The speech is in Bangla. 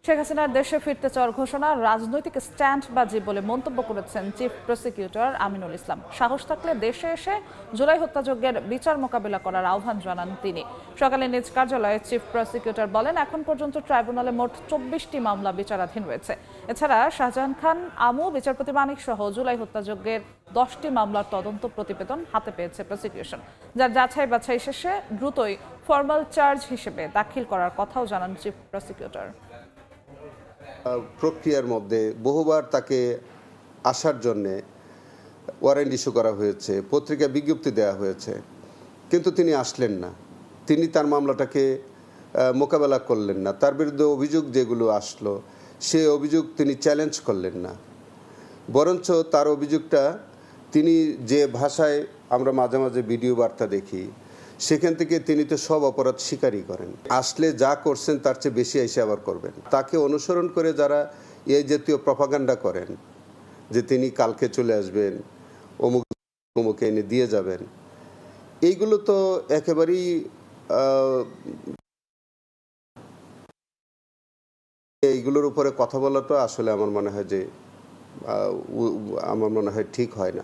শেখ হাসিনার দেশে ফিরতে চাওয়ার ঘোষণা রাজনৈতিক স্ট্যান্ডবাজি বলে মন্তব্য করেছেন চিফ প্রসিকিউটর আমিনুল ইসলাম। সাহস থাকলে দেশে এসে জুলাই হত্যাযজ্ঞের বিচার মোকাবিলা করার আহ্বান জানান তিনি। সকালে নিজ কার্যালয়ে চিফ প্রসিকিউটর বলেন, এখন পর্যন্ত ট্রাইব্যুনালে মোট 24টি মামলা বিচারাধীন রয়েছে। এছাড়া শাহজাহান খান আমু, বিচারপতি মানিক সহ জুলাই হত্যাযজ্ঞের 10টি মামলার তদন্ত প্রতিবেদন হাতে পেয়েছে প্রসিকিউশন, যার যাচাই বাছাই শেষে দ্রুতই ফরমাল চার্জ হিসেবে দাখিল করার কথাও জানান চিফ প্রসিকিউটর। প্রক্রিয়ার মধ্যে বহুবার তাকে আসার জন্যে ওয়ারেন্ট ইস্যু করা হয়েছে, পত্রিকা বিজ্ঞপ্তি দেওয়া হয়েছে, কিন্তু তিনি আসলেন না। তিনি তার মামলাটাকে মোকাবেলা করলেন না। তার বিরুদ্ধে অভিযোগ যেগুলো আসলো সে অভিযোগ তিনি চ্যালেঞ্জ করলেন না, বরঞ্চ তার অভিযোগটা তিনি যে ভাষায় আমরা মাঝে মাঝে ভিডিও বার্তা দেখি সেখান থেকে তিনি তো সব অপরাধ স্বীকারই করেন। আসলে যা করছেন তার চেয়ে বেশি এসে আবার করবেন। তাকে অনুসরণ করে যারা এই জাতীয় প্রপাগান্ডা করেন যে তিনি কালকে চলে আসবেন, অমুক অমুকে এনে দিয়ে যাবেন, এইগুলো তো একেবারেই এইগুলোর উপরে কথা বলা তো আসলে আমার মনে হয় যে ঠিক হয় না।